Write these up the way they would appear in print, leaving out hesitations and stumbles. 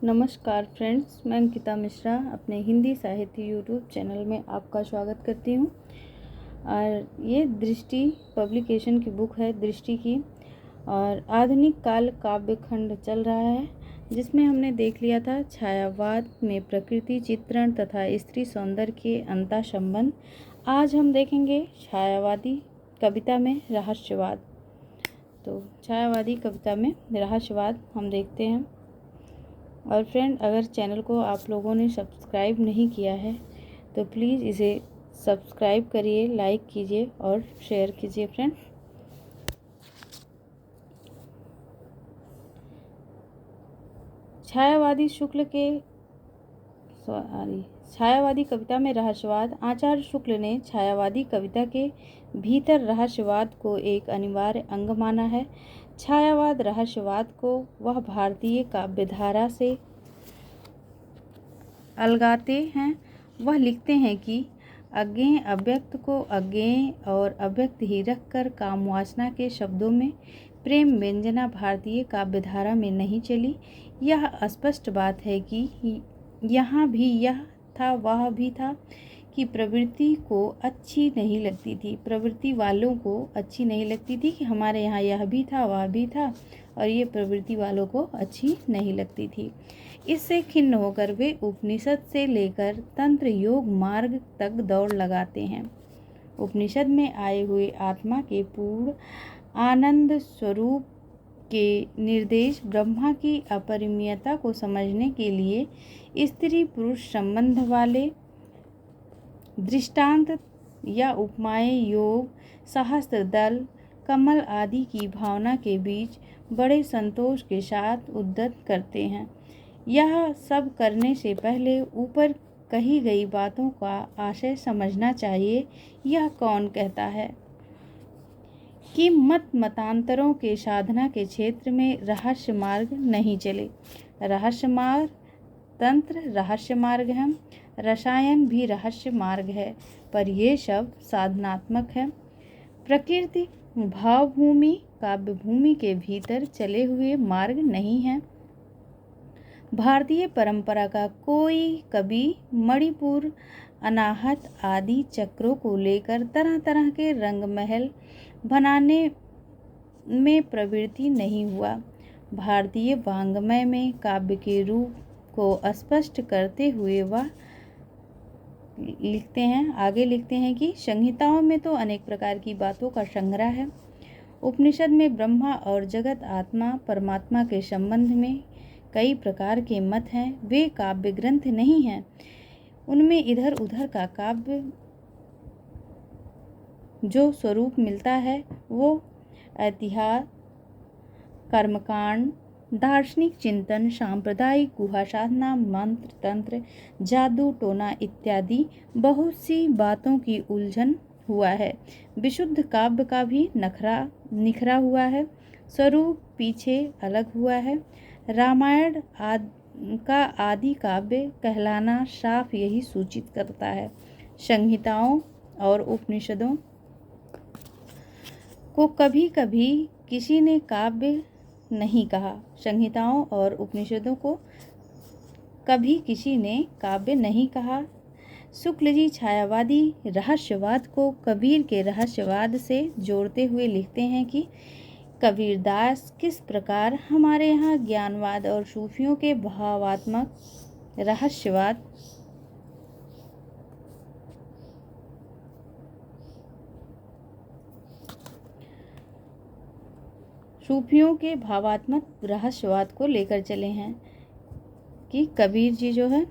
नमस्कार फ्रेंड्स, मैं अंकिता मिश्रा अपने हिंदी साहित्य यूट्यूब चैनल में आपका स्वागत करती हूँ। और ये दृष्टि पब्लिकेशन की बुक है, दृष्टि की। और आधुनिक काल काव्य खंड चल रहा है, जिसमें हमने देख लिया था छायावाद में प्रकृति चित्रण तथा स्त्री सौंदर्य के अंतः संबंध। आज हम देखेंगे छायावादी कविता में रहस्यवाद। तो छायावादी कविता में रहस्यवाद हम देखते हैं। और फ्रेंड, अगर चैनल को आप लोगों ने सब्सक्राइब नहीं किया है तो प्लीज़ इसे सब्सक्राइब करिए, लाइक कीजिए और शेयर कीजिए। फ्रेंड, छायावादी कविता में रहस्यवाद। आचार्य शुक्ल ने छायावादी कविता के भीतर रहस्यवाद को एक अनिवार्य अंग माना है। छायावाद रहस्यवाद को वह भारतीय काव्यधारा से अलगाते हैं। वह लिखते हैं कि अज्ञेय अव्यक्त को अज्ञेय और अव्यक्त ही रखकर काम वासना के शब्दों में प्रेम व्यंजना भारतीय काव्यधारा में नहीं चली। यह स्पष्ट बात है कि यहाँ भी यह था, वह भी था कि प्रवृत्ति को अच्छी नहीं लगती थी, प्रवृत्ति वालों को अच्छी नहीं लगती थी कि हमारे यहाँ यह भी था, वह भी था, और ये प्रवृत्ति वालों को अच्छी नहीं लगती थी। इससे खिन्न होकर वे उपनिषद से लेकर तंत्र योग मार्ग तक दौड़ लगाते हैं। उपनिषद में आए हुए आत्मा के पूर्ण आनंद स्वरूप के निर्देश ब्रह्मा की अपरिमेयता को समझने के लिए स्त्री पुरुष संबंध वाले दृष्टांत या उपमाएं योग, सहस्त्र दल, कमल आदि की भावना के बीच बड़े संतोष के साथ उद्धत करते हैं। यह सब करने से पहले ऊपर कही गई बातों का आशय समझना चाहिए। यह कौन कहता है कि मतांतरों के साधना के क्षेत्र में रहस्य मार्ग नहीं चले। रहस्य मार्ग, तंत्र रहस्य मार्ग है, रसायन भी रहस्य मार्ग है, पर ये सब साधनात्मक है। प्रकृति भावभूमि काव्यभूमि के भीतर चले हुए मार्ग नहीं है। भारतीय परंपरा का कोई कवि मणिपुर, अनाहत आदि चक्रों को लेकर तरह तरह के रंग महल बनाने में प्रवृत्ति नहीं हुआ। भारतीय वाङ्मय में काव्य के रूप को स्पष्ट करते हुए वह आगे लिखते हैं कि संहिताओं में तो अनेक प्रकार की बातों का संग्रह है। उपनिषद में ब्रह्मा और जगत आत्मा परमात्मा के संबंध में कई प्रकार के मत हैं। वे काव्य ग्रंथ नहीं हैं। उनमें इधर उधर का काव्य जो स्वरूप मिलता है वो ऐतिहास, कर्मकांड, दार्शनिक चिंतन, सांप्रदायिक गुहा साधना, मंत्र तंत्र, जादू टोना इत्यादि बहुत सी बातों की उलझन हुआ है। विशुद्ध काव्य का भी निखरा हुआ है, स्वरूप पीछे अलग हुआ है। रामायण का आदि काव्य कहलाना साफ यही सूचित करता है। संहिताओं और उपनिषदों को कभी कभी किसी ने काव्य नहीं कहा। संहिताओं और उपनिषदों को कभी किसी ने काव्य नहीं कहा। शुक्ल जी छायावादी रहस्यवाद को कबीर के रहस्यवाद से जोड़ते हुए लिखते हैं कि कबीरदास किस प्रकार हमारे यहाँ ज्ञानवाद और सूफियों के भावात्मक रहस्यवाद को लेकर चले हैं कि कबीर जी जो है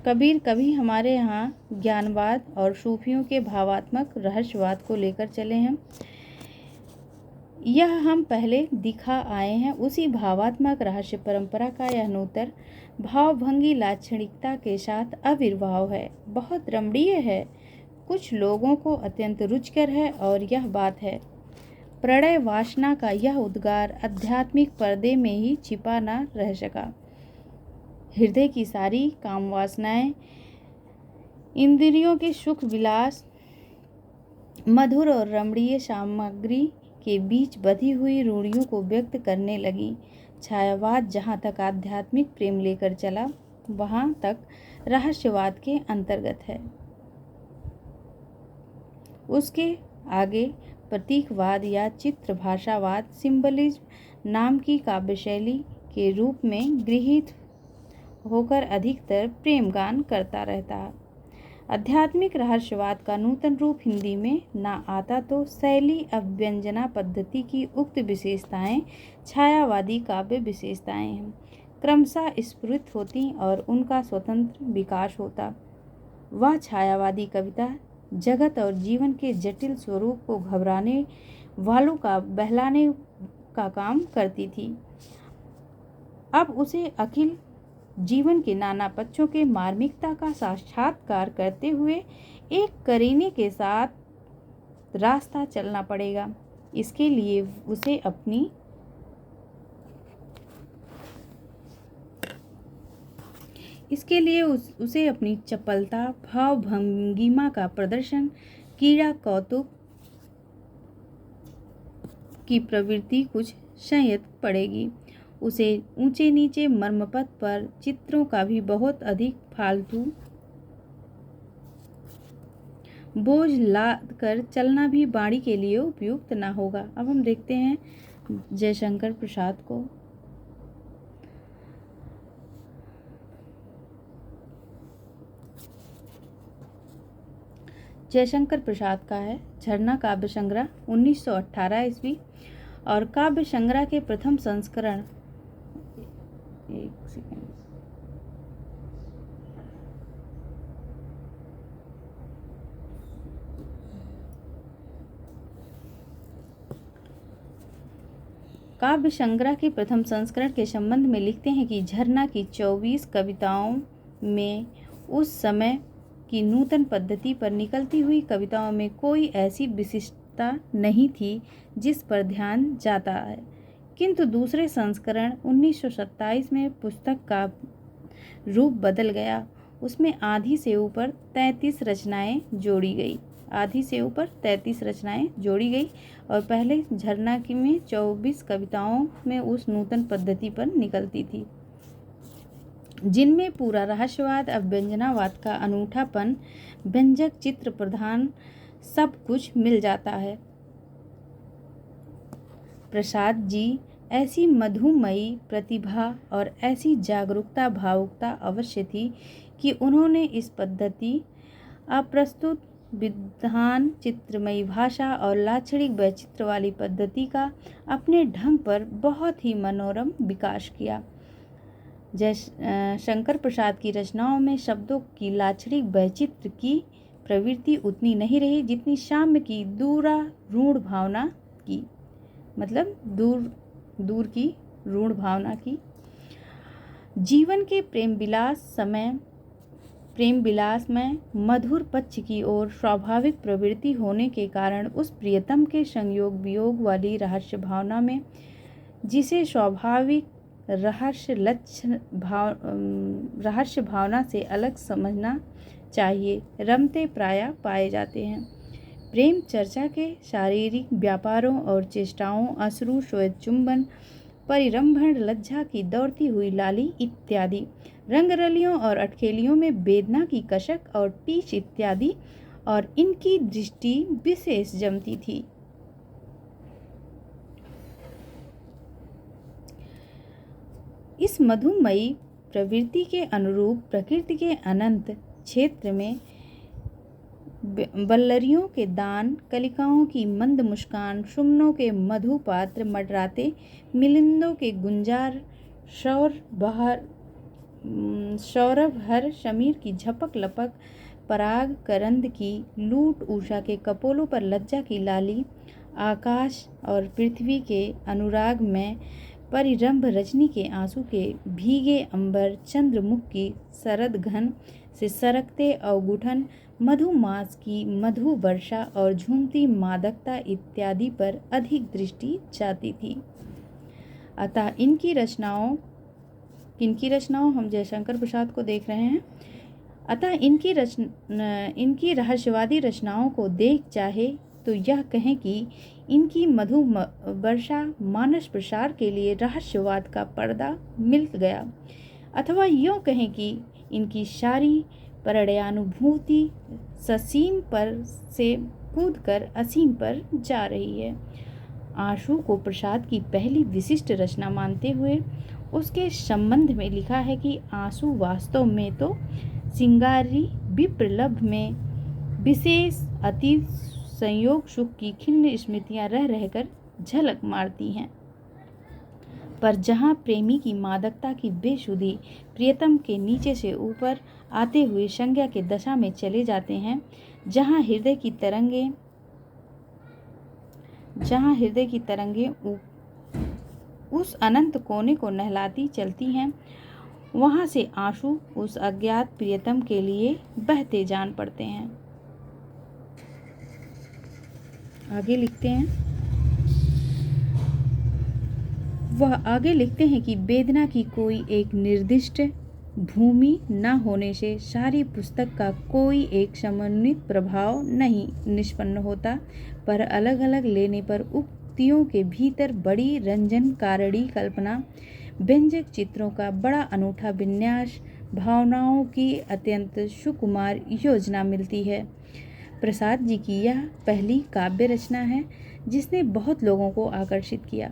कबीर कभी हमारे यहाँ ज्ञानवाद और सूफियों के भावात्मक रहस्यवाद को लेकर चले हैं। यह हम पहले दिखा आए हैं। उसी भावात्मक रहस्य परंपरा का यह नूतन भावभंगी लाक्षणिकता के साथ आविर्भाव है। बहुत रमणीय है, कुछ लोगों को अत्यंत रुचिकर है, और यह बात है प्रणय वासना का यह उद्गार आध्यात्मिक पर्दे में ही छिपा न रह सका। हृदय की सारी काम वासनाएं, इंद्रियों के सुख विलास, मधुर और रमणीय सामग्री के बीच बधी हुई रूढ़ियों को व्यक्त करने लगी। छायावाद जहाँ तक आध्यात्मिक प्रेम लेकर चला, वहाँ तक रहस्यवाद के अंतर्गत है। उसके आगे प्रतीकवाद या चित्र भाषावाद सिंबलिज्म नाम की काव्यशैली के रूप में गृहीत होकर अधिकतर प्रेम गान करता रहता है। आध्यात्मिक रहस्यवाद का नूतन रूप हिंदी में ना आता तो शैली अव्यंजना पद्धति की उक्त विशेषताएं छायावादी काव्य विशेषताएं हैं, क्रमशः स्फुरित होती और उनका स्वतंत्र विकास होता। वह छायावादी कविता जगत और जीवन के जटिल स्वरूप को घबराने वालों का बहलाने का काम करती थी। अब उसे अखिल जीवन के नाना पक्षों के मार्मिकता का साक्षात्कार करते हुए एक करीने के साथ रास्ता चलना पड़ेगा। इसके लिए उसे अपनी चपलता, भाव भंगिमा का प्रदर्शन, कीड़ा कौतुक की प्रवृत्ति कुछ संयत पड़ेगी। उसे ऊंचे नीचे मर्मपथ पर चित्रों का भी बहुत अधिक फालतू बोझ लाद कर चलना भी बाणी के लिए उपयुक्त न होगा। अब हम देखते हैं जयशंकर प्रसाद को। जयशंकर प्रसाद का है झरना काव्य संग्रह 1918 ईस्वी और काव्य संग्रह के प्रथम संस्करण काव्य संग्रह के प्रथम संस्करण के संबंध में लिखते हैं कि झरना की 24 कविताओं में उस समय की नूतन पद्धति पर निकलती हुई कविताओं में कोई ऐसी विशिष्टता नहीं थी जिस पर ध्यान जाता है, किंतु दूसरे संस्करण 1927 में पुस्तक का रूप बदल गया। उसमें आधी से ऊपर 33 रचनाएं जोड़ी गई और पहले झरना की में 24 कविताओं में उस नूतन पद्धति पर निकलती थी, जिनमें पूरा रहस्यवाद, अव्यंजनावाद का अनूठापन, व्यंजक चित्र प्रधान सब कुछ मिल जाता है। प्रसाद जी ऐसी मधुमयी प्रतिभा और ऐसी जागरूकता भावुकता अवश्य थी कि उन्होंने इस पद्धति, अप्रस्तुत विधान, चित्रमयी भाषा और लाक्षणिक वैचित्र वाली पद्धति का अपने ढंग पर बहुत ही मनोरम विकास किया। जयशंकर प्रसाद की रचनाओं में शब्दों की लाक्षणिक वैचित्र की प्रवृत्ति उतनी नहीं रही जितनी साम्य की दूर भावना की, मतलब दूर की रूढ़ भावना की। जीवन के प्रेम विलास में मधुर पक्ष की ओर स्वाभाविक प्रवृत्ति होने के कारण उस प्रियतम के संयोग वियोग वाली रहस्य भावना में, जिसे स्वाभाविक रहस्य भावना से अलग समझना चाहिए, रमते प्राय पाए जाते हैं। प्रेम चर्चा के शारीरिक व्यापारों और चेष्टाओं, अश्रु, श्वेत चुंबन, परिरंभण, लज्जा की दौड़ती हुई लाली इत्यादि, रंगरलियों और अटखेलियों में वेदना की कशक और टीच इत्यादि, और इनकी दृष्टि विशेष जमती थी। इस मधुमयी प्रवृत्ति के अनुरूप प्रकृति के अनंत क्षेत्र में बल्लरियों के दान, कलिकाओं की मंद मुस्कान, सुमनों के मधुपात्र मडराते, मिलिंदों के गुंजार, सौरभ हर शमीर की झपक लपक, पराग करंद की लूट, उषा के कपोलों पर लज्जा की लाली, आकाश और पृथ्वी के अनुराग में परिरंभ, रजनी के आंसू के भीगे अंबर, चंद्रमुख की शरद घन से सरकते अवगुठन, मधुमास की मधु वर्षा और झूमती मादकता इत्यादि पर अधिक दृष्टि जाती थी। अतः इनकी रचनाओं हम जयशंकर प्रसाद को देख रहे हैं। अतः इनकी रहस्यवादी रचनाओं को देख चाहे तो यह कहें कि इनकी मधु वर्षा मानस प्रसार के लिए रहस्यवाद का पर्दा मिल गया, अथवा यूँ कहें कि इनकी सारी प्रणयानुभूति ससीम पर से कूदकर असीम पर जा रही है। आशु को प्रसाद की पहली विशिष्ट रचना मानते हुए उसके संबंध में लिखा है कि आंसू वास्तव में तो सिंगारी विप्रलभ में विशेष अतीत संयोग सुख की खिन्न स्मृतियां रह रहकर झलक मारती हैं, पर जहाँ प्रेमी की मादकता की बेसुधी प्रियतम के नीचे से ऊपर आते हुए संज्ञा के दशा में चले जाते हैं, जहाँ हृदय की तरंगे उस अनंत कोने को नहलाती चलती हैं, वहाँ से आंसू उस अज्ञात प्रियतम के लिए बहते जान पड़ते हैं। आगे लिखते हैं कि वेदना की कोई एक निर्दिष्ट भूमि न होने से सारी पुस्तक का कोई एक समन्वित प्रभाव नहीं निष्पन्न होता, पर अलग अलग लेने पर उक्तियों के भीतर बड़ी रंजनकारणी कल्पना, व्यंजक चित्रों का बड़ा अनूठा विन्यास, भावनाओं की अत्यंत सुकुमार योजना मिलती है। प्रसाद जी की यह पहली काव्य रचना है जिसने बहुत लोगों को आकर्षित किया।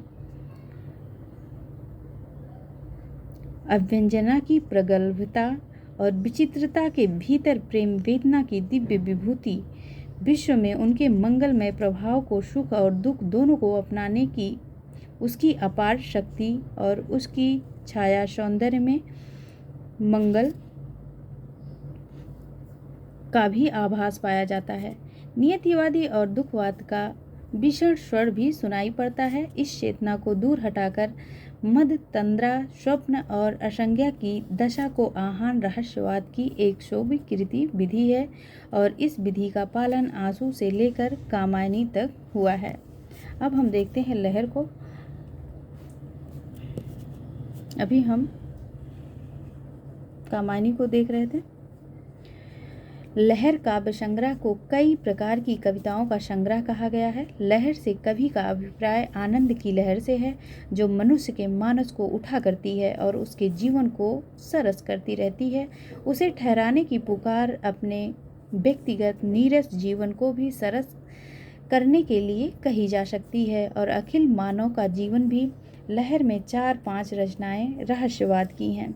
अव्यंजना की प्रगल्भता और विचित्रता के भीतर प्रेम वेदना की दिव्य विभूति, विश्व में उनके मंगलमय प्रभाव को, सुख और दुख दोनों को अपनाने की उसकी अपार शक्ति और उसकी छाया सौंदर्य में मंगल का भी आभास पाया जाता है। नियतिवादी और दुखवाद का भीषण स्वर भी सुनाई पड़ता है। इस चेतना को दूर हटाकर मद तंद्रा स्वप्न और असंज्ञा की दशा को आह्वान रहस्यवाद की एक स्वीकृति विधि है, और इस विधि का पालन आंसू से लेकर कामायनी तक हुआ है। अब हम देखते हैं लहर को। अभी हम कामायनी को देख रहे थे। लहर काव्य संग्रह को कई प्रकार की कविताओं का संग्रह कहा गया है। लहर से कवि का अभिप्राय आनंद की लहर से है, जो मनुष्य के मानस को उठा करती है और उसके जीवन को सरस करती रहती है। उसे ठहराने की पुकार अपने व्यक्तिगत नीरस जीवन को भी सरस करने के लिए कही जा सकती है, और अखिल मानव का जीवन भी लहर में 4-5 रचनाएं रहस्यवाद की हैं।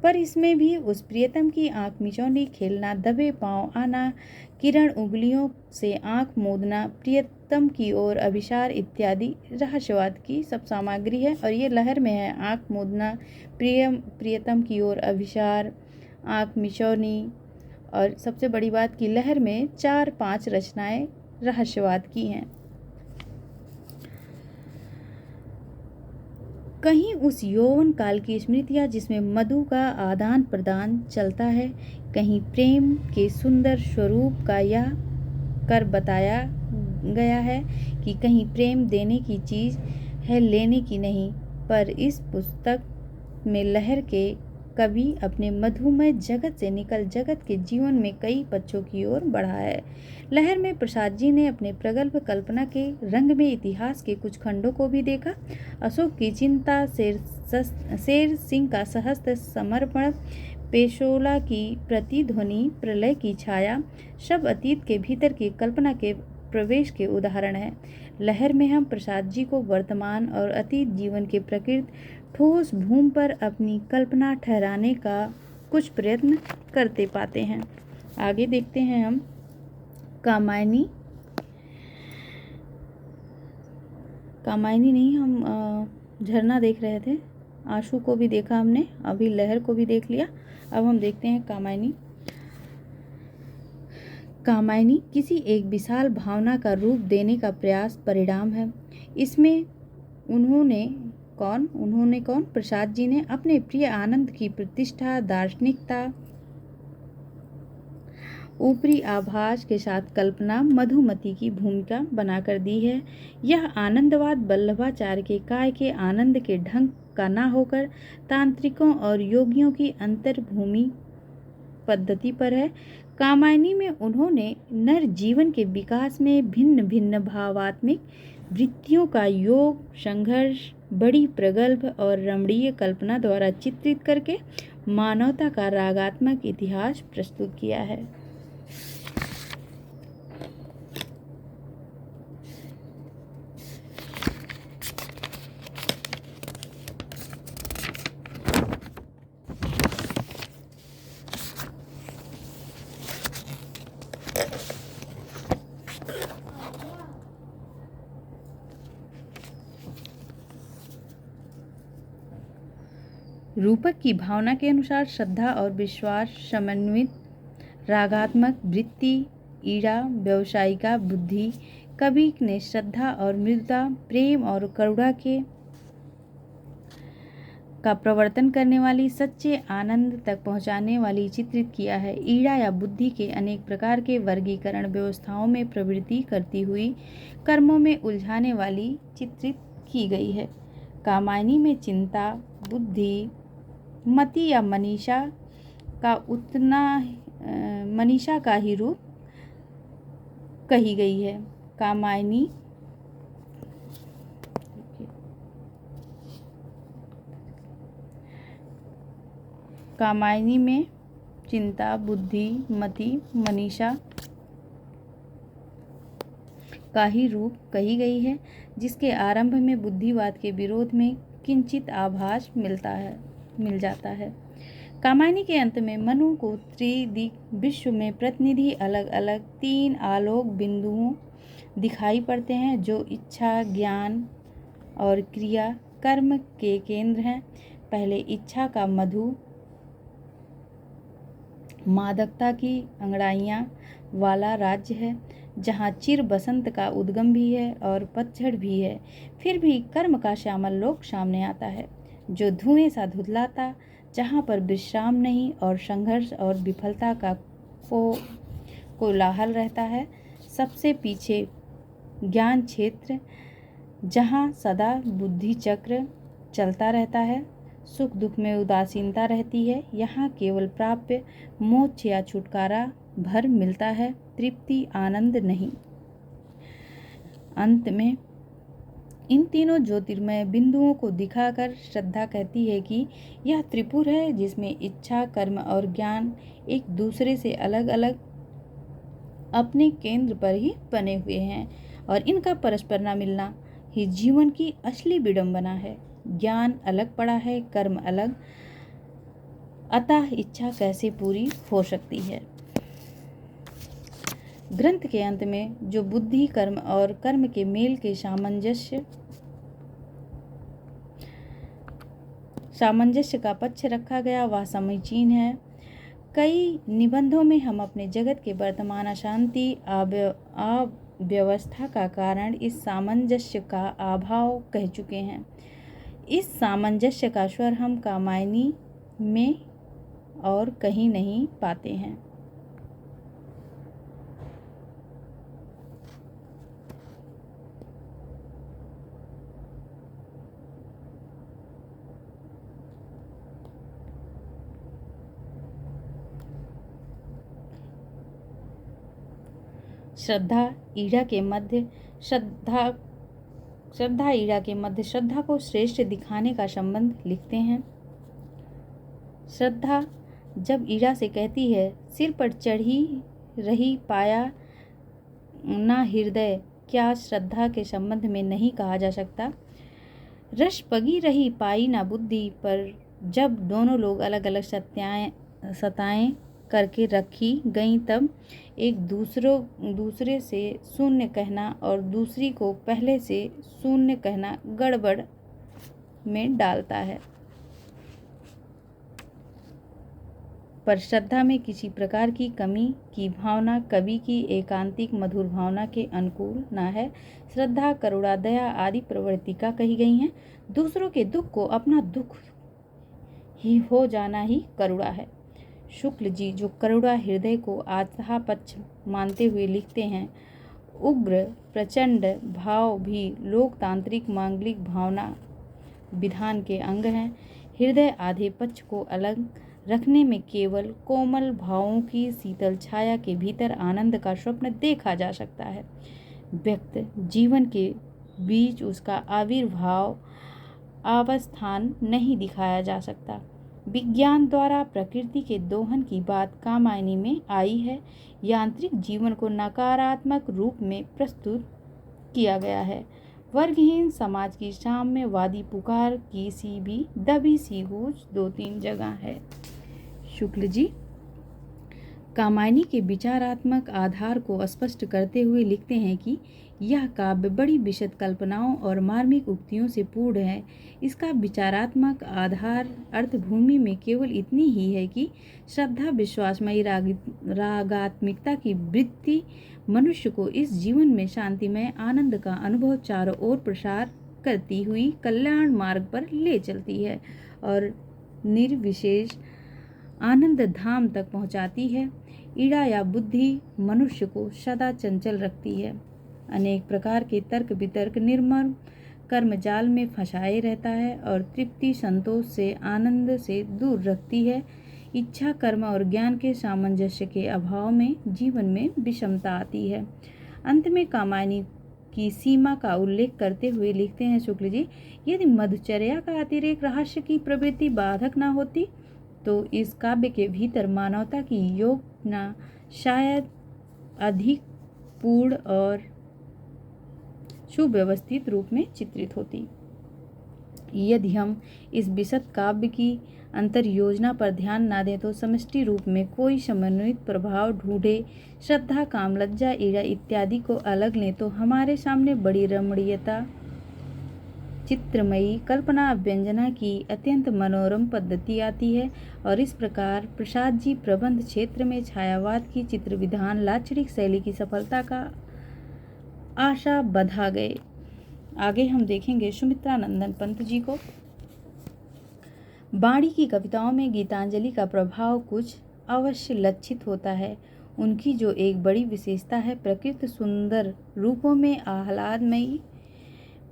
पर इसमें भी उस प्रियतम की आंख मिचौनी खेलना, दबे पांव आना, किरण उंगलियों से आंख मूंदना, प्रियतम की ओर अभिसार इत्यादि रहस्यवाद की सब सामग्री है। और ये लहर में है आंख मूंदना, प्रियतम की ओर अभिसार, आंख मिचौनी, और सबसे बड़ी बात की लहर में 4-5 रचनाएं रहस्यवाद की हैं। कहीं उस यौवन काल की स्मृतियाँ जिसमें मधु का आदान प्रदान चलता है, कहीं प्रेम के सुंदर स्वरूप का यह कर बताया गया है कि कहीं प्रेम देने की चीज़ है, लेने की नहीं। पर इस पुस्तक में लहर के कवि अपने मधुमय जगत से निकल जगत के जीवन में कई पक्षों की ओर बढ़ा है। लहर में प्रसाद जी ने अपने प्रगल्भ कल्पना के रंग में इतिहास के कुछ खंडों को भी देखा। अशोक की चिंता, शेर सिंह का सहस्त्र समर्पण, पेशोला की प्रतिध्वनि, प्रलय की छाया, सब अतीत के भीतर की कल्पना के प्रवेश के उदाहरण हैं। लहर में हम प्रसाद जी को वर्तमान और अतीत जीवन के प्रकृत ठोस भूमि पर अपनी कल्पना ठहराने का कुछ प्रयत्न करते पाते हैं। आगे देखते हैं हम कामायनी नहीं, हम झरना देख रहे थे। आंसू को भी देखा हमने, अभी लहर को भी देख लिया। अब हम देखते हैं कामायनी। कामायनी किसी एक विशाल भावना का रूप देने का प्रयास परिणाम है। इसमें उन्होंने कौन प्रसाद जी ने अपने प्रिय आनंद की प्रतिष्ठा, दार्शनिकता, ऊपरी आभास के साथ कल्पना, मधुमती की भूमिका बनाकर दी है। यह आनंदवाद वल्लभाचार्य के काय के आनंद के ढंग का न होकर तांत्रिकों और योगियों की अंतर्भूमि पद्धति पर है। कामायनी में उन्होंने नर जीवन के विकास में भिन्न भिन्न भावात्मक वृत्तियों का योग, संघर्ष, बड़ी प्रगल्भ और रमणीय कल्पना द्वारा चित्रित करके मानवता का रागात्मक इतिहास प्रस्तुत किया है। रूपक की भावना के अनुसार श्रद्धा और विश्वास समन्वित रागात्मक वृत्ति, ईड़ा, व्यावसायिका बुद्धि। कवि ने श्रद्धा और मृदुता, प्रेम और करुणा का प्रवर्तन करने वाली, सच्चे आनंद तक पहुंचाने वाली चित्रित किया है। ईड़ा या बुद्धि के अनेक प्रकार के वर्गीकरण व्यवस्थाओं में प्रवृत्ति करती हुई कर्मों में उलझाने वाली चित्रित की गई है। कामायनी में चिंता, बुद्धि, मति या मनीषा का ही रूप कही गई है। कामायनी में चिंता, बुद्धि, मति, मनीषा का ही रूप कही गई है, जिसके आरंभ में बुद्धिवाद के विरोध में किंचित आभास मिल जाता है। कामायनी के अंत में मनु को त्रिदिक विश्व में प्रतिनिधि अलग अलग 3 आलोक बिंदुओं दिखाई पड़ते हैं, जो इच्छा, ज्ञान और क्रिया कर्म के केंद्र हैं। पहले इच्छा का मधु, मादकता की अंगड़ाइयाँ वाला राज्य है, जहाँ चिर बसंत का उद्गम भी है और पतझड़ भी है। फिर भी कर्म का श्यामल लोक सामने आता है, जो धुएं सा धुतलाता, जहाँ पर विश्राम नहीं और संघर्ष और विफलता का कोलाहल रहता है। सबसे पीछे ज्ञान क्षेत्र, जहाँ सदा बुद्धि चक्र चलता रहता है, सुख दुख में उदासीनता रहती है। यहाँ केवल प्राप्य मोक्ष या छुटकारा भर मिलता है, तृप्ति आनंद नहीं। अंत में इन तीनों ज्योतिर्मय बिंदुओं को दिखाकर श्रद्धा कहती है कि यह त्रिपुर है, जिसमें इच्छा, कर्म और ज्ञान एक दूसरे से अलग अलग अपने केंद्र पर ही बने हुए हैं, और इनका परस्पर न मिलना ही जीवन की असली विडंबना है। ज्ञान अलग पड़ा है, कर्म अलग, अतः इच्छा कैसे पूरी हो सकती है। ग्रंथ के अंत में जो बुद्धि, कर्म और कर्म के मेल के सामंजस्य का पक्ष रखा गया, वह समीचीन है। कई निबंधों में हम अपने जगत के वर्तमान अशांति, अव्यवस्था का कारण इस सामंजस्य का अभाव कह चुके हैं। इस सामंजस्य का स्वर हम कामायनी में और कहीं नहीं पाते हैं। श्रद्धा ईड़ा के मध्य श्रद्धा को श्रेष्ठ दिखाने का संबंध लिखते हैं। श्रद्धा जब ईड़ा से कहती है, सिर पर चढ़ी रही पाया ना हृदय, क्या श्रद्धा के संबंध में नहीं कहा जा सकता। रस पगी रही पाई ना बुद्धि, पर जब दोनों लोग अलग अलग सताएं करके रखी गई, तब एक दूसरे से शून्य कहना और दूसरी को पहले से शून्य कहना गड़बड़ में डालता है। पर श्रद्धा में किसी प्रकार की कमी की भावना कवि की एकांतिक मधुर भावना के अनुकूल न है। श्रद्धा, करुणा, दया आदि प्रवृत्ति का कही गई हैं। दूसरों के दुख को अपना दुख ही हो जाना ही करुणा है। शुक्ल जी, जो करुणा हृदय को आस्था पक्ष मानते हुए लिखते हैं, उग्र प्रचंड भाव भी लोकतांत्रिक मांगलिक भावना विधान के अंग हैं। हृदय आधे पक्ष को अलग रखने में केवल कोमल भावों की शीतल छाया के भीतर आनंद का स्वप्न देखा जा सकता है। व्यक्त जीवन के बीच उसका आविर्भाव अवस्थान नहीं दिखाया जा सकता। विज्ञान द्वारा प्रकृति के दोहन की बात कामायनी में आई है। यांत्रिक जीवन को नकारात्मक रूप में प्रस्तुत किया गया है। वर्गहीन समाज की साम्यवादी पुकार की सी भी दबी सी गूंज 2-3 जगह है। शुक्ल जी कामायनी के विचारात्मक आधार को स्पष्ट करते हुए लिखते हैं कि यह काव्य बड़ी विशद कल्पनाओं और मार्मिक उक्तियों से पूर्ण है। इसका विचारात्मक आधार अर्थभूमि में केवल इतनी ही है कि श्रद्धा विश्वासमयी रागात्मिकता की वृत्ति मनुष्य को इस जीवन में शांतिमय आनंद का अनुभव चारों ओर प्रसार करती हुई कल्याण मार्ग पर ले चलती है और निर्विशेष आनंद धाम तक पहुंचाती है। ईड़ा या बुद्धि मनुष्य को सदा चंचल रखती है, अनेक प्रकार के तर्क वितर्क निर्मम कर्मजाल में फंसाए रहता है और तृप्ति संतोष से आनंद से दूर रखती है। इच्छा कर्म और ज्ञान के सामंजस्य के अभाव में जीवन में विषमता आती है। अंत में कामायनी की सीमा का उल्लेख करते हुए लिखते हैं शुक्ल जी, यदि मधुचर्या का अतिरेक रहस्य की प्रवृत्ति बाधक न होती तो इस काव्य के भीतर मानवता की योजना शायद अधिक पूर्ण और सुव्यवस्थित रूप में चित्रित होती। यदि हम इस विशद काव्य की अंतर योजना पर ध्यान न दें तो समष्टि रूप में कोई समन्वित प्रभाव ढूंढे, श्रद्धा काम लज्जा ईड़ा इत्यादि को अलग लें तो हमारे सामने बड़ी रमणीयता चित्रमयी कल्पना व्यंजना की अत्यंत मनोरम पद्धति आती है। और इस प्रकार प्रसाद जी प्रबंध क्षेत्र में छायावाद की चित्र विधान लाक्षणिक शैली की सफलता का आशा बधा गए। आगे हम देखेंगे सुमित्रा नंदन पंत जी को। बाणी की कविताओं में गीतांजलि का प्रभाव कुछ अवश्य लक्षित होता है। उनकी जो एक बड़ी विशेषता है, प्रकृति सुंदर रूपों में आह्लादमयी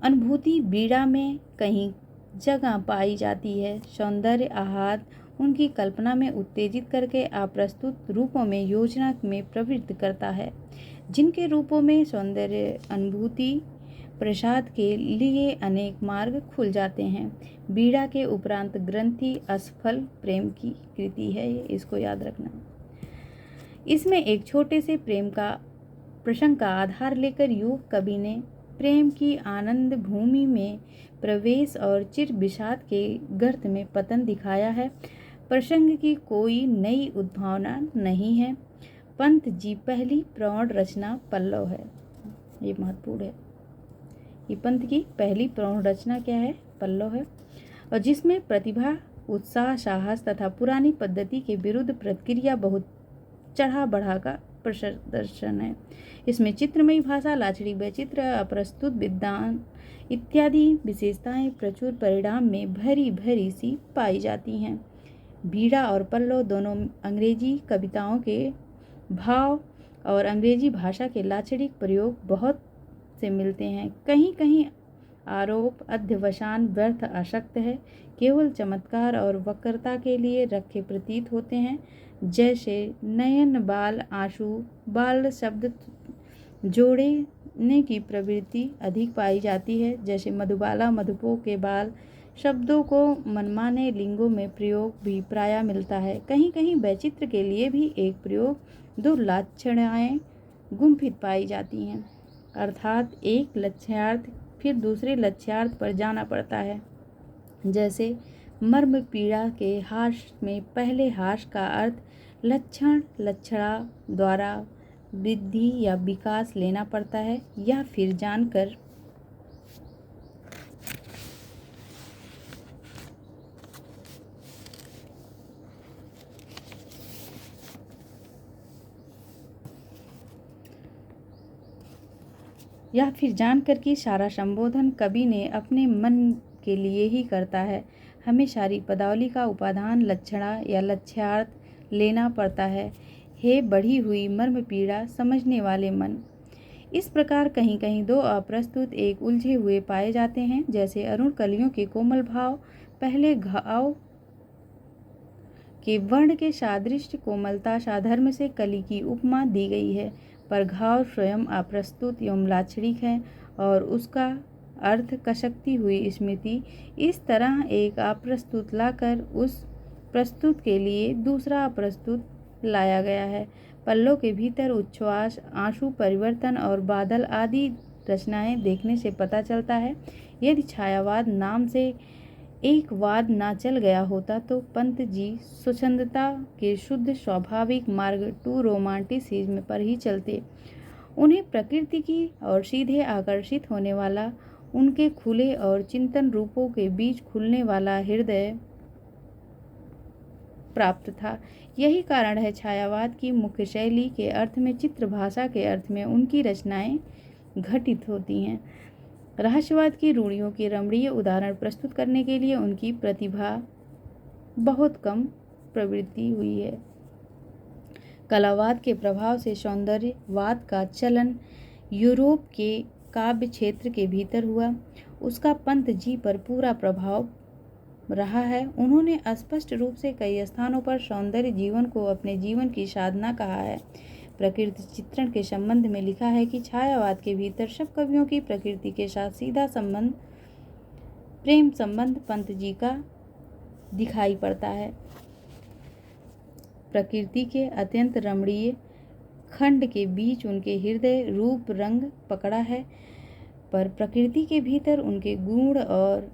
अनुभूति बीड़ा में कहीं जगह पाई जाती है। सौंदर्य आह्लाद उनकी कल्पना में उत्तेजित करके अप्रस्तुत रूपों में योजना में प्रवृत्त करता है, जिनके रूपों में सौंदर्य अनुभूति प्रसाद के लिए अनेक मार्ग खुल जाते हैं। बीड़ा के उपरांत ग्रंथि असफल प्रेम की कृति है, ये इसको याद रखना। इसमें एक छोटे से प्रेम का प्रसंग का आधार लेकर युग कवि ने प्रेम की आनंद भूमि में प्रवेश और चिर विषाद के गर्त में पतन दिखाया है। प्रसंग की कोई नई उद्भावना नहीं है। पंत जी पहली प्रौढ़ रचना पल्लव है, ये महत्वपूर्ण है। ये पंत की पहली प्रौढ़ रचना क्या है? पल्लव है, और जिसमें प्रतिभा उत्साह साहस तथा पुरानी पद्धति के विरुद्ध प्रतिक्रिया बहुत चढ़ा बढ़ा का प्रदर्शन है। इसमें चित्रमयी भाषा लाक्षणिक वैचित्र अप्रस्तुत विद्वान इत्यादि विशेषताएं प्रचुर परिणाम में भरी भरी सी पाई जाती हैं। बीड़ा और पल्लव दोनों अंग्रेजी कविताओं के भाव और अंग्रेजी भाषा के लाक्षणिक प्रयोग बहुत से मिलते हैं। कहीं कहीं आरोप अध्यवसान व्यर्थ आसक्त है, केवल चमत्कार और वक्रता के लिए रखे प्रतीत होते हैं। जैसे नयन बाल आंसू बाल शब्द जोड़ने की प्रवृत्ति अधिक पाई जाती है। जैसे मधुबाला मधुपो के बाल शब्दों को मनमाने लिंगों में प्रयोग भी प्रायः मिलता है। कहीं कहीं वैचित्र के लिए भी एक प्रयोग दो लक्षणाएं गुम्फित पाई जाती हैं, अर्थात एक लक्ष्यार्थ फिर दूसरे लक्ष्यार्थ पर जाना पड़ता है। जैसे मर्म पीड़ा के हास में पहले हास का अर्थ लक्षण लक्षणा द्वारा वृद्धि या विकास लेना पड़ता है, या फिर जानकर कि सारा संबोधन कवि ने अपने मन के लिए ही करता है। हमें सारी पदावली का उपादान लक्षणा या लक्ष्यार्थ लेना पड़ता है। हे बढ़ी हुई मर्म पीड़ा समझने वाले मन। इस प्रकार कहीं कहीं दो अप्रस्तुत एक उलझे हुए पाए जाते हैं। जैसे अरुण कलियों के कोमल भाव पहले घाव कि वर्ण के सादृश्य कोमलता साधर्म से कली की उपमा दी गई है, पर घाव स्वयं अप्रस्तुत एवं लाक्षणिक है और उसका अर्थ कसकती हुई स्मृति। इस तरह एक अप्रस्तुत लाकर उस प्रस्तुत के लिए दूसरा अप्रस्तुत लाया गया है। पल्लों के भीतर उच्छ्वास, आंसू, परिवर्तन और बादल आदि रचनाएं देखने से पता चलता है। यदि छायावाद नाम से एक वाद ना चल गया होता तो पंत जी स्वच्छंदता के शुद्ध स्वाभाविक मार्ग टू रोमांटिसिज्म पर ही चलते। उन्हें प्रकृति की और सीधे आकर्षित होने वाला, उनके खुले और चिंतन रूपों के बीच खुलने वाला हृदय प्राप्त था। यही कारण है छायावाद की मुख्य शैली के अर्थ में, चित्र भाषा के अर्थ में उनकी रचनाएं घटित होती हैं। रहस्यवाद की रूढ़ियों की रमणीय उदाहरण प्रस्तुत करने के लिए उनकी प्रतिभा बहुत कम प्रवृत्ति हुई है। कलावाद के प्रभाव से सौंदर्यवाद का चलन यूरोप के काव्य क्षेत्र के भीतर हुआ। उसका पंत जी पर पूरा प्रभाव रहा है। उन्होंने स्पष्ट रूप से कई स्थानों पर सौंदर्य जीवन को अपने जीवन की साधना कहा है। प्रकृति चित्रण के संबंध में लिखा है कि छायावाद के भीतर सब कवियों की प्रकृति के साथ सीधा संबंध, प्रेम संबंध पंत जी का दिखाई पड़ता है। प्रकृति के अत्यंत रमणीय खंड के बीच उनके हृदय रूप रंग पकड़ा है, पर प्रकृति के भीतर उनके गूढ़ और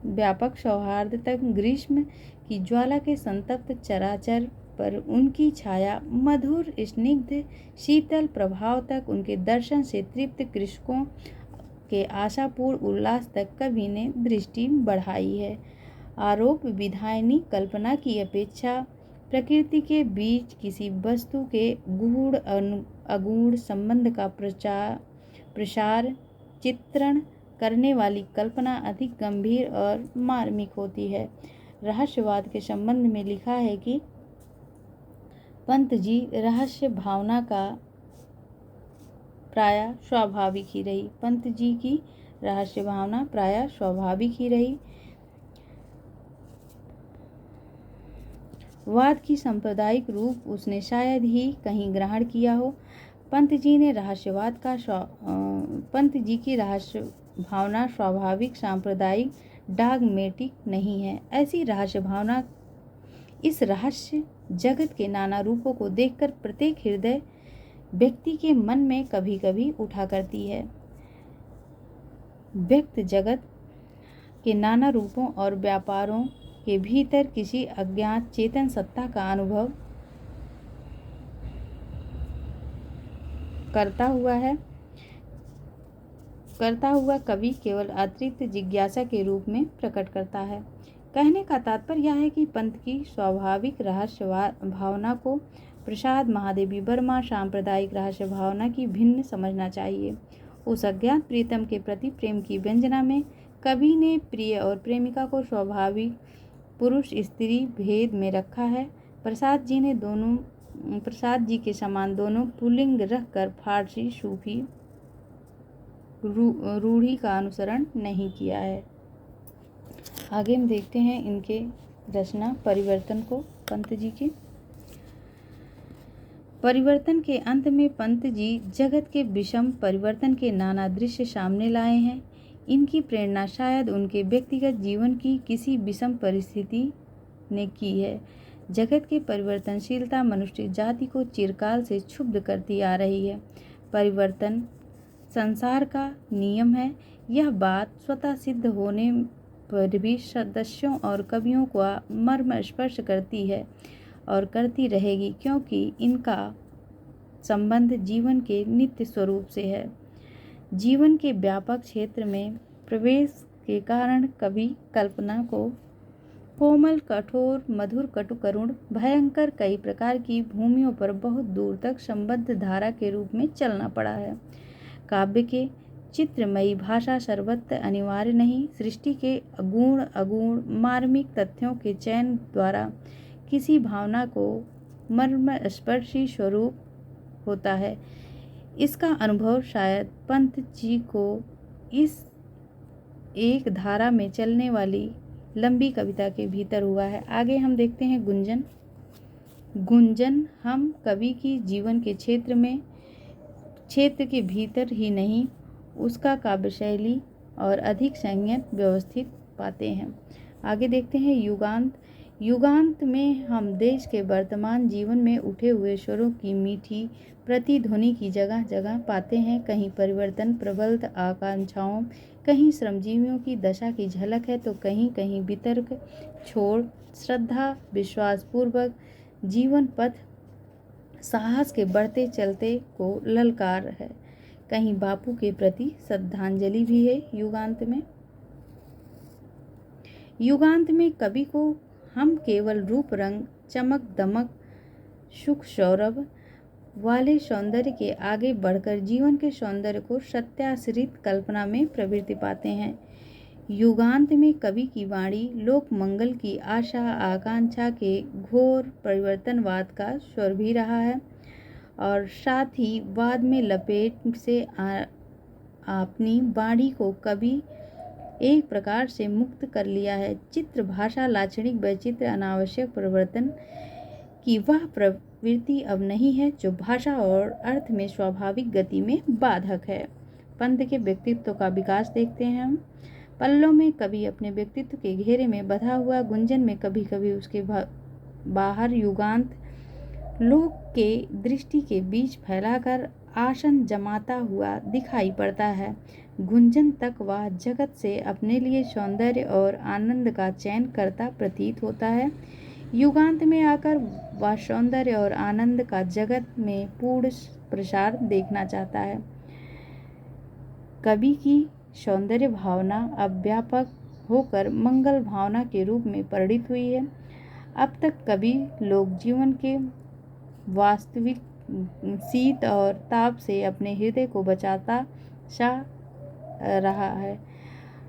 व्यापक सौहार्द तक ग्रीष्म की ज्वाला के संतप्त चराचर पर उनकी छाया, मधुर स्निग्ध शीतल प्रभाव तक, उनके दर्शन से तृप्त कृषकों के आशापूर्ण उल्लास तक कवि ने दृष्टि बढ़ाई है। आरोप विधायनी कल्पना की अपेक्षा प्रकृति के बीच किसी वस्तु के गूढ़ अगूढ़ संबंध का प्रसार चित्रण करने वाली कल्पना अधिक गंभीर और मार्मिक होती है। रहस्यवाद के संबंध में लिखा है कि पंत जी रहस्य भावना का प्रायः स्वाभाविक ही रही। पंत जी की रहस्य भावना प्रायः स्वाभाविक ही रही। वाद की सांप्रदायिक रूप उसने शायद ही कहीं ग्रहण किया हो। पंत जी की रहस्य भावना स्वाभाविक, सांप्रदायिक, डागमेटिक नहीं है। ऐसी रहस्य भावना इस रहस्य जगत के नाना रूपों को देखकर प्रत्येक हृदय व्यक्ति के मन में कभी कभी उठा करती है। व्यक्त जगत के नाना रूपों और व्यापारों के भीतर किसी अज्ञात चेतन सत्ता का अनुभव करता हुआ कवि केवल अतिरिक्त जिज्ञासा के रूप में प्रकट करता है। कहने का तात्पर्य यह है कि पंत की स्वाभाविक रहस्य भावना को प्रसाद महादेवी वर्मा सांप्रदायिक रहस्य भावना की भिन्न समझना चाहिए। उस अज्ञात प्रीतम के प्रति प्रेम की व्यंजना में कवि ने प्रिय और प्रेमिका को स्वाभाविक पुरुष स्त्री भेद में रखा है। प्रसाद जी के समान दोनों पुल्लिंग रखकर फारसी सूफी रूढ़ी का अनुसरण नहीं किया है। आगे हम देखते हैं इनके रचना परिवर्तन को। पंत जी के परिवर्तन के अंत में पंत जी जगत के विषम परिवर्तन के नाना दृश्य सामने लाए हैं। इनकी प्रेरणा शायद उनके व्यक्तिगत जीवन की किसी विषम परिस्थिति ने की है। जगत की परिवर्तनशीलता मनुष्य जाति को चिरकाल से क्षुब्ध करती आ रही है। परिवर्तन संसार का नियम है। यह बात स्वतः सिद्ध होने पर भी सदस्यों और कवियों का मर्म स्पर्श करती है और करती रहेगी, क्योंकि इनका संबंध जीवन के नित्य स्वरूप से है। जीवन के व्यापक क्षेत्र में प्रवेश के कारण कवि कल्पना को कोमल, कठोर, मधुर, कटु, करुण, भयंकर कई प्रकार की भूमियों पर बहुत दूर तक संबद्ध धारा के रूप में चलना पड़ा है। काव्य के चित्रमयी भाषा सर्वत्र अनिवार्य नहीं। सृष्टि के अगूढ़ मार्मिक तथ्यों के चयन द्वारा किसी भावना को मर्मस्पर्शी स्वरूप होता है। इसका अनुभव शायद पंत जी को इस एक धारा में चलने वाली लंबी कविता के भीतर हुआ है। आगे हम देखते हैं गुंजन। गुंजन हम कवि की जीवन के क्षेत्र के भीतर ही नहीं, उसका काव्य शैली और अधिक संयत व्यवस्थित पाते हैं। आगे देखते हैं युगांत। युगांत में हम देश के वर्तमान जीवन में उठे हुए स्वरों की मीठी प्रतिध्वनि की जगह जगह पाते हैं। कहीं परिवर्तन प्रबल आकांक्षाओं, कहीं श्रमजीवियों की दशा की झलक है, तो कहीं कहीं वितर्क छोड़ श्रद्धा विश्वास पूर्वक जीवन पथ साहस के बढ़ते चलते को ललकार है। कहीं बापू के प्रति श्रद्धांजलि भी है। युगांत में कवि को हम केवल रूप रंग चमक दमक सुख सौरभ वाले सौंदर्य के आगे बढ़कर जीवन के सौंदर्य को सत्याश्रित कल्पना में प्रवृत्ति पाते हैं। युगांत में कवि की वाणी लोक मंगल की आशा आकांक्षा के घोर परिवर्तनवाद का स्वर भी रहा है और साथ ही वाद में लपेट से अपनी वाणी को कवि एक प्रकार से मुक्त कर लिया है। चित्र भाषा लाक्षणिक वैचित्र अनावश्यक परिवर्तन की वह प्रवृत्ति अब नहीं है जो भाषा और अर्थ में स्वाभाविक गति में बाधक है। पंत के व्यक्तित्व का विकास देखते हैं हम। पल्लों में कवि अपने व्यक्तित्व के घेरे में बंधा हुआ, गुंजन में कभी कभी उसके बाहर युगांत लोक के दृष्टि के बीच फैलाकर आसन जमाता हुआ दिखाई पड़ता है। गुंजन तक वह जगत से अपने लिए सौंदर्य और आनंद का चयन करता प्रतीत होता है। युगांत में आकर वह सौंदर्य और आनंद का जगत में पूर्ण प्रसार देखना चाहता है। कवि की सौंदर्य भावना अब व्यापक होकर मंगल भावना के रूप में परिणित हुई है। अब तक कवि लोक जीवन के वास्तविक शीत और ताप से अपने हृदय को बचाता सा रहा है।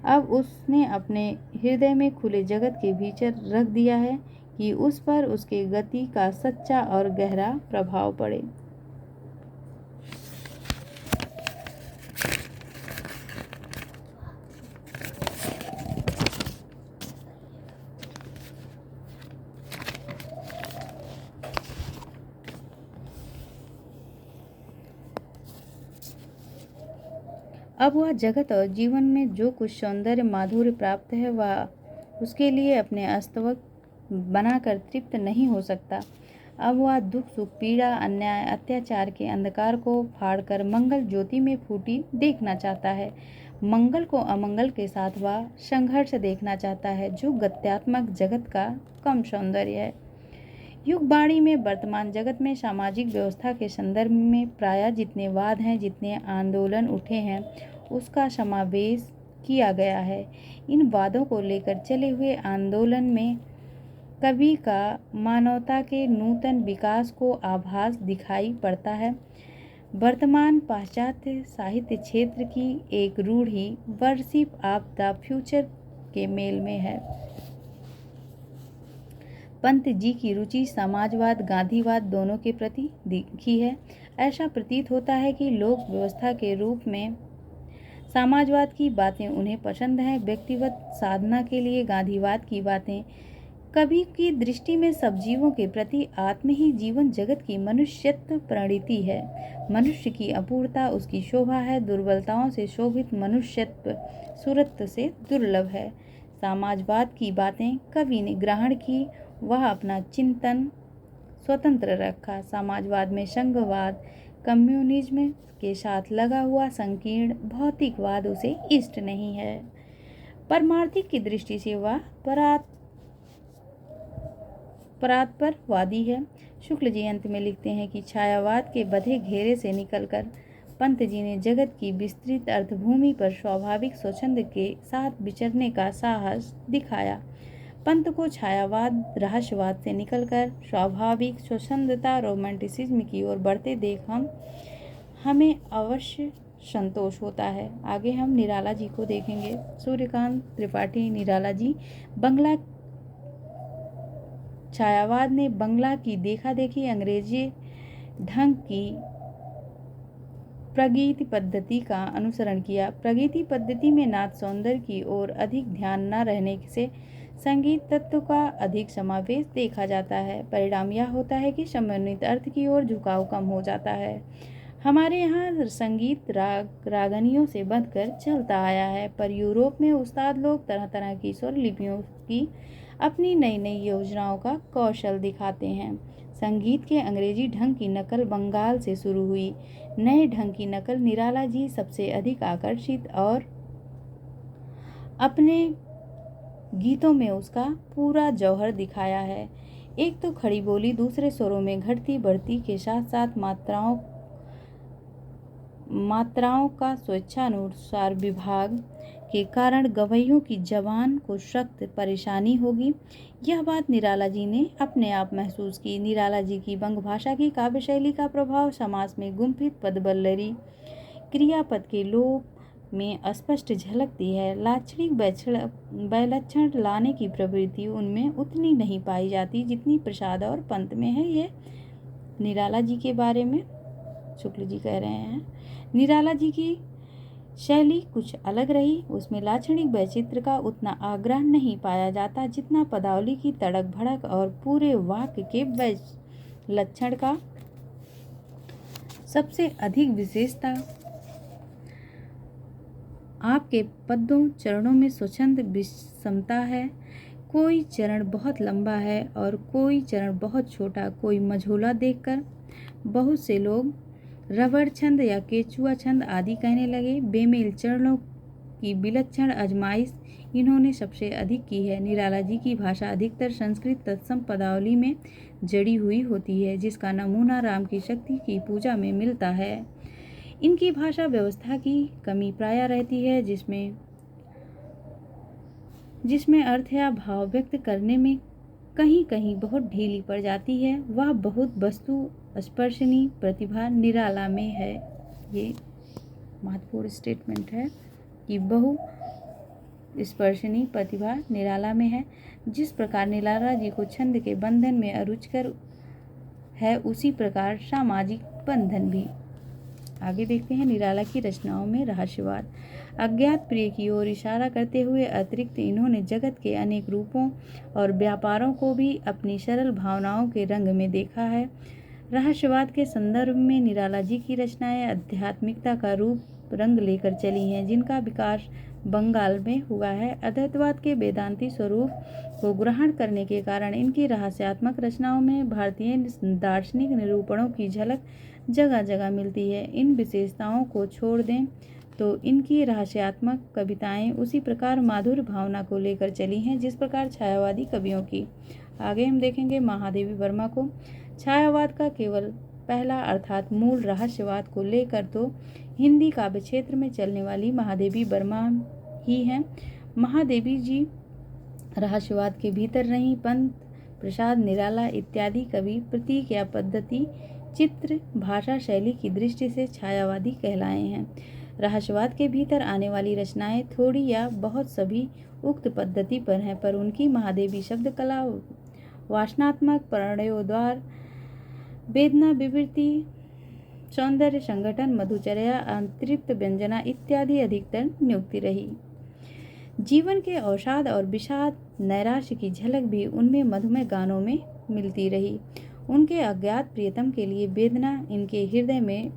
अब उसने अपने हृदय में खुले जगत के भीतर रख दिया है कि उस पर उसके गति का सच्चा और गहरा प्रभाव पड़े। अब वह जगत और जीवन में जो कुछ सौंदर्य माधुर्य प्राप्त है वह उसके लिए अपने अस्तित्व बनाकर तृप्त नहीं हो सकता। अब वह दुख सुख पीड़ा अन्याय अत्याचार के अंधकार को फाड़कर मंगल ज्योति में फूटी देखना चाहता है। मंगल को अमंगल के साथ वह संघर्ष देखना चाहता है जो गत्यात्मक जगत का कम सौंदर्य है। युगवाणी में वर्तमान जगत में सामाजिक व्यवस्था के संदर्भ में प्रायः जितने वाद हैं, जितने आंदोलन उठे हैं, उसका समावेश किया गया है। इन वादों को लेकर चले हुए आंदोलन में कवि का मानवता के नूतन विकास को आभास दिखाई पड़ता है। वर्तमान पाश्चात्य साहित्य क्षेत्र की एक रूढ़ि वर्शिप ऑफ द फ्यूचर के मेल में है। पंत जी की रुचि समाजवाद गांधीवाद दोनों के प्रति दिखी है। ऐसा प्रतीत होता है कि लोक व्यवस्था के रूप में समाजवाद की बातें उन्हें पसंद हैं, व्यक्तिगत साधना के लिए गांधीवाद की बातें। कवि की दृष्टि में सब जीवों के प्रति आत्म ही जीवन जगत की मनुष्यत्व प्रणीति है। मनुष्य की अपूर्णता उसकी शोभा है, दुर्बलताओं से शोभित मनुष्यत्व सुरत्व से दुर्लभ है। समाजवाद की बातें कवि ने ग्रहण की, वह अपना चिंतन स्वतंत्र रखा। समाजवाद में संघवाद कम्युनिज्म के साथ लगा हुआ संकीर्ण भौतिकवाद उसे इष्ट नहीं है। परमार्थिक की दृष्टि से वह परात्परवादी है। शुक्ल जी अंत में लिखते हैं कि छायावाद के बंधे घेरे से निकलकर पंत जी ने जगत की विस्तृत अर्थभूमि पर स्वाभाविक स्वच्छंद के साथ विचरने का साहस दिखाया। पंत को छायावाद रहस्यवाद से निकलकर स्वाभाविक स्वच्छंदता रोमांटिसिज्म की ओर बढ़ते देख हमें अवश्य संतोष होता है। आगे हम निराला जी को देखेंगे। सूर्यकांत त्रिपाठी निराला जी। बंगला छायावाद ने बंगला की देखा देखी अंग्रेजी ढंग की प्रगीति पद्धति का अनुसरण किया। प्रगीति पद्धति में नाथ सौंदर्य की ओर अधिक ध्यान न रहने से संगीत तत्व का अधिक समावेश देखा जाता है। परिणाम यह होता है कि समन्वित अर्थ की ओर झुकाव कम हो जाता है। हमारे यहाँ संगीत रागनियों से बंधकर चलता आया है, पर यूरोप में उस्ताद लोग तरह तरह की स्वर लिपियों की अपनी नई नई योजनाओं का कौशल दिखाते हैं। संगीत के अंग्रेजी ढंग की नकल बंगाल से शुरू हुई। नए ढंग की नकल निराला जी सबसे अधिक आकर्षित और अपने गीतों में उसका पूरा जौहर दिखाया है। एक तो खड़ी बोली, दूसरे स्वरों में घटती बढ़ती के साथ साथ मात्राओं का स्वेच्छानुसार विभाग के कारण गवैयों की जबान को सख्त परेशानी होगी। यह बात निराला जी ने अपने आप महसूस की। निराला जी की बंग भाषा की काव्य शैली का प्रभाव समास में गुम्फित पदबल्लरी क्रियापद के लोप में स्पष्ट झलकती है। लाक्षणिक वैलक्षण लाने की प्रवृत्ति उनमें उतनी नहीं पाई जाती जितनी प्रसाद और पंत में है। ये निराला जी के बारे में शुक्ल जी कह रहे हैं। निराला जी की शैली कुछ अलग रही। उसमें लाक्षणिक वैचित्र का उतना आग्रह नहीं पाया जाता जितना पदावली की तड़क भड़क और पूरे वाक्य के लक्षण का सबसे अधिक विशेषता आपके पदों चरणों में स्वच्छंद विषमता है। कोई चरण बहुत लंबा है और कोई चरण बहुत छोटा। कोई मझोला देखकर बहुत से लोग रबड़ छंद या केचुआ छंद आदि कहने लगे। बेमेल चरणों की विलक्षण आजमाइश इन्होंने सबसे अधिक की है। निराला जी की भाषा अधिकतर संस्कृत तत्सम पदावली में जड़ी हुई होती है, जिसका नमूना राम की शक्ति की पूजा में मिलता है। इनकी भाषा व्यवस्था की कमी प्रायः रहती है, जिसमें अर्थ या भाव व्यक्त करने में कहीं कहीं बहुत ढीली पड़ जाती है। वह बहुत वस्तु स्पर्शनी प्रतिभा निराला में है। ये महत्वपूर्ण स्टेटमेंट है कि बहु स्पर्शनी प्रतिभा निराला में है। जिस प्रकार निराला जी को छंद के बंधन में अरुचिकर है, उसी प्रकार सामाजिक बंधन भी। आगे देखते हैं निराला की रचनाओं में रहस्यवाद। अज्ञात प्रिय की ओर इशारा करते हुए अतिरिक्त इन्होंने जगत के अनेक रूपों और व्यापारों को भी अपनी सरल भावनाओं के रंग में देखा है। रहस्यवाद के संदर्भ में निराला जी की रचनाएं आध्यात्मिकता का रूप रंग लेकर चली हैं, जिनका विकास बंगाल में हुआ है। अद्वैतवाद के वेदांती स्वरूप को ग्रहण करने के कारण इनकी रहस्यात्मक रचनाओं में भारतीय दार्शनिक निरूपणों की झलक जगह जगह मिलती है। इन विशेषताओं को छोड़ दें तो इनकी रहस्यात्मक कविताएं उसी प्रकार माधुर्य भावना को लेकर चली हैं जिस प्रकार छायावादी कवियों की। आगे हम देखेंगे महादेवी वर्मा को। छायावाद का केवल पहला अर्थात मूल रहस्यवाद को लेकर तो हिंदी काव्य क्षेत्र में चलने वाली महादेवी वर्मा ही हैं। महादेवी जी रहस्यवाद के भीतर रहीं। पंत, प्रसाद, निराला इत्यादि कवि प्रतीक या पद्धति, चित्र, भाषा शैली की दृष्टि से छायावादी कहलाए हैं। रहस्यवाद के भीतर आने वाली रचनाएं थोड़ी या बहुत सभी उक्त पद्धति पर हैं, पर उनकी महादेवी शब्द कला, वासनात्मक प्रणयोद्वार, वेदना विवृत्ति, सौंदर्य संगठन, मधुचर्या, अतिरिक्त व्यंजना इत्यादि अधिकतर नियुक्ति रही। जीवन के अवसाद और विषाद, नैराश्य की झलक भी उनमें मधुमेह गानों में मिलती रही। उनके अज्ञात प्रियतम के लिए वेदना इनके हृदय में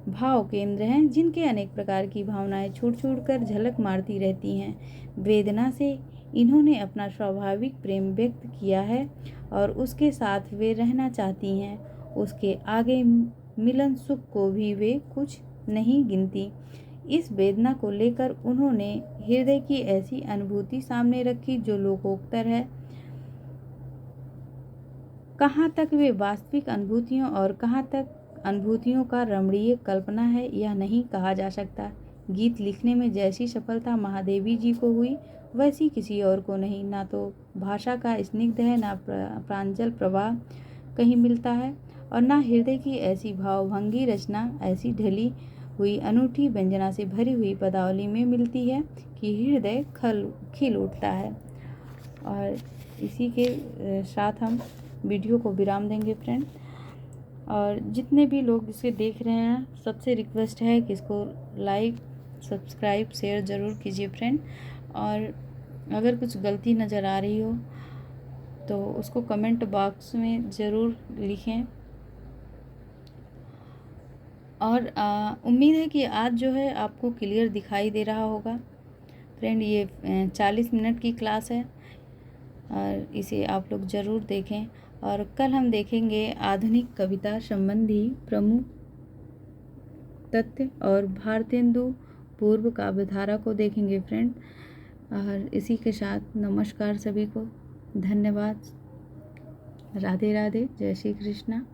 भाव केंद्र हैं, जिनके अनेक प्रकार की भावनाएं छूट छूट कर झलक मारती रहती हैं। वेदना से इन्होंने अपना स्वाभाविक प्रेम व्यक्त किया है और उसके साथ वे रहना चाहती हैं। उसके आगे मिलन सुख को भी वे कुछ नहीं गिनती। इस वेदना को लेकर उन्होंने हृदय की ऐसी अनुभूति सामने रखी जो लोकोत्तर है। कहाँ तक वे वास्तविक अनुभूतियों और कहाँ तक अनुभूतियों का रमणीय कल्पना है, यह नहीं कहा जा सकता। गीत लिखने में जैसी सफलता महादेवी जी को हुई, वैसी किसी और को नहीं। ना तो भाषा का स्निग्ध है, ना प्रांजल प्रवाह कहीं मिलता है, और ना हृदय की ऐसी भावभंगी रचना ऐसी ढली हुई अनूठी व्यंजना से भरी हुई पदावली में मिलती है कि हृदय खिल उठता है। और इसी के साथ हम वीडियो को विराम देंगे फ्रेंड। और जितने भी लोग इसे देख रहे हैं, सबसे रिक्वेस्ट है कि इसको लाइक, सब्सक्राइब, शेयर ज़रूर कीजिए फ्रेंड। और अगर कुछ गलती नज़र आ रही हो तो उसको कमेंट बॉक्स में ज़रूर लिखें। और उम्मीद है कि आज जो है आपको क्लियर दिखाई दे रहा होगा। फ्रेंड, ये 40 मिनट की क्लास है और इसे आप लोग ज़रूर देखें। और कल हम देखेंगे आधुनिक कविता संबंधी प्रमुख तथ्य और भारतेंदु पूर्व काव्यधारा को देखेंगे फ्रेंड। और इसी के साथ नमस्कार सभी को, धन्यवाद, राधे राधे, जय श्री कृष्णा।